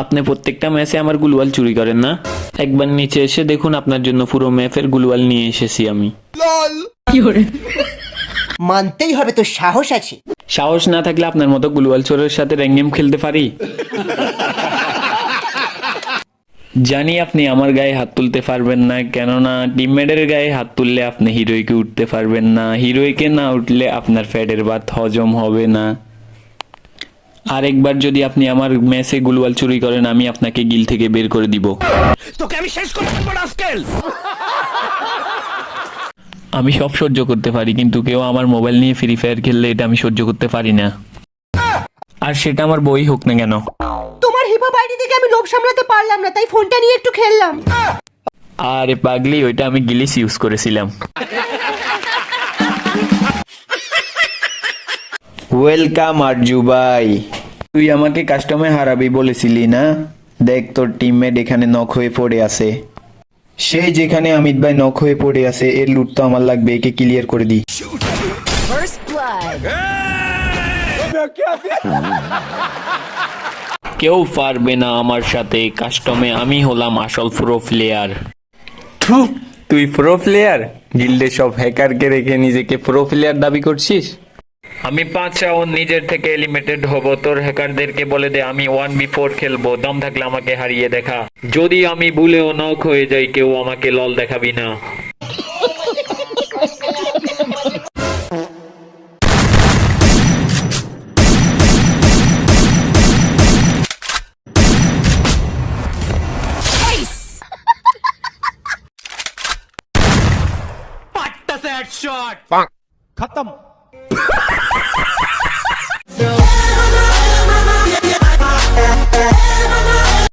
আপনি প্রত্যেকটা ম্যাচে আমার গুলওয়াল চুরি করেন না? একবার নিচে এসে দেখুন, আপনার জন্য পুরো ম্যাপের গুলওয়াল নিয়ে এসেছি আমি। মানতেই হবে, তোর সাহস আছে। সাহস না থাকলে আপনার মতো গুলওয়াল চোরের সাথে র্যাঙ্ক গেম খেলতে পারি? জানি আপনি আমার গায়ে হাত তুলতে পারবেন না, কেননা টিমমেটের গায়ে হাত তুললে আপনি হিরোইকে উঠতে পারবেন না, হিরোইকে না উঠলে আপনার ফ্যাটের ভাত হজম হবে না। আরেকবার যদি আপনি আমার ম্যাচে গুলওয়াল চুরি করেন, আমি আপনাকে গিল থেকে বের করে দিব। তোকে আমি শেষ করে দেব রাস্কেল। আমি সব সহ্য করতে পারি, কিন্তু কেউ আমার মোবাইল নিয়ে ফ্রি ফায়ার খেললে এটা আমি সহ্য করতে পারি না, আর সেটা আমার বই হোক না কেন। তোমার হিপহপ আইডি দেখে আমি লোভ সামলাতে পারলাম না, তাই ফোনটা নিয়ে একটু খেললাম। আরে পাগলি, ওইটা আমি গিলিস ইউজ করেছিলাম। ওয়েলকাম আরজু ভাই। তুই আমাকে কাস্টমে হারাবি বলেছিলি না? দেখ, তোর টিমমেট এখানে নক হয়ে পড়ে আছে। সে যেখানে অমিত ভাই নক হয়ে পড়ে আছে, এর লুট তো আমার লাগবে, একে ক্লিয়ার করে দি। কেউ পারবে না আমার সাথে, কাস্টমে আমি হলাম আসল প্রো প্লেয়ার। তুই প্রো প্লেয়ার? গিল্ডে সব হ্যাকারকে রেখে নিজেকে প্রো প্লেয়ার দাবি করছিস? আমি 5 রাউন্ড নিজের থেকে এলিমিনেটেড হব, তোর হ্যাকারদেরকে বলে দে আমি 1v4 খেলবো, দম থাকলে আমাকে হারিয়ে দেখা। যদি আমি ভুলেও নক হয়ে যাই, কেউ আমাকে লল দেখাবি না। पट्टा से हेडशॉट खत्म।